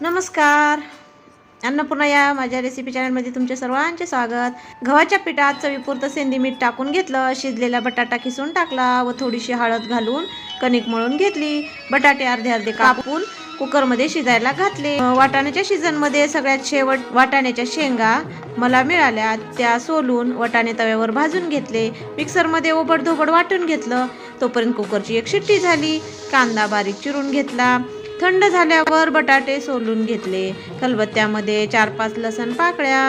नमस्कार. अन्नपूर्णा या माझ्या रेसिपी चॅनलमध्ये तुमचे सर्वांचे स्वागत. गव्हाच्या पिठात चवीपुरतं सेंधी मीठ टाकून घेतलं, शिजलेला बटाटा किसून टाकला व थोडीशी हळद घालून कणिक मळून घेतली. बटाटे अर्धे अर्धे कापून कुकरमध्ये शिजायला घातले. वाटाण्याच्या सीझनमध्ये सगळ्यात शेवट वाटाण्याच्या शेंगा मला मिळाल्या, त्या सोलून वाटाणे तव्यावर भाजून घेतले. मिक्सरमध्ये ओबडधोबड वाटून घेतलं. तोपर्यंत कुकरची एक शिट्टी झाली. कांदा बारीक चिरून घेतला. थंड झाल्यावर बटाटे सोलून घेतले. खलबत्त्यामध्ये 4-5 लसण पाकळ्या,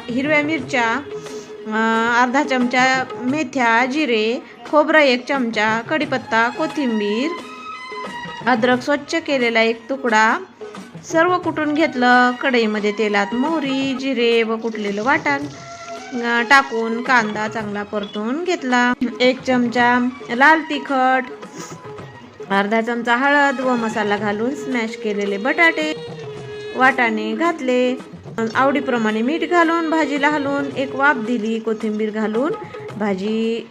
हिरव्या मिरच्या, अर्धा चमचा मेथ्या, जिरे, खोबरं 1 चमचा, कढीपत्ता, कोथिंबीर, अद्रक स्वच्छ केलेला 1 तुकडा सर्व कुटून घेतलं. कढईमध्ये तेलात मोहरी, जिरे व कुटलेलं वाटाण टाकून कांदा चांगला परतून घेतला. 1 चमचा लाल तिखट, अर्धा चमचा हळद व मसाला घालून स्मॅश केलेले बटाटे वाटाणे घातले. आवडीप्रमाणे मीठ घालून भाजीला हलवून 1 वाफ दिली. कोथिंबीर घालून भाजी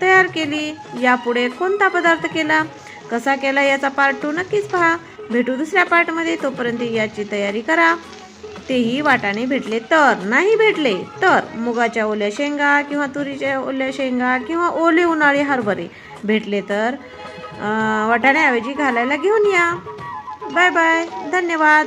तयार केली. यापुढे कोणता पदार्थ केला, कसा केला याचा पार्ट 2 नक्कीच पहा. भेटू दुसऱ्या पार्टमध्ये. तोपर्यंत याची तयारी करा. तेही वाटाणे भेटले तर, नाही भेटले तर मुगाच्या ओल्या शेंगा किंवा तुरीच्या ओल्या शेंगा किंवा ओले उन्हाळी हरभरे भेटले तर वाटाण्याऐवजी घालायला घेऊन या. Bye bye. धन्यवाद.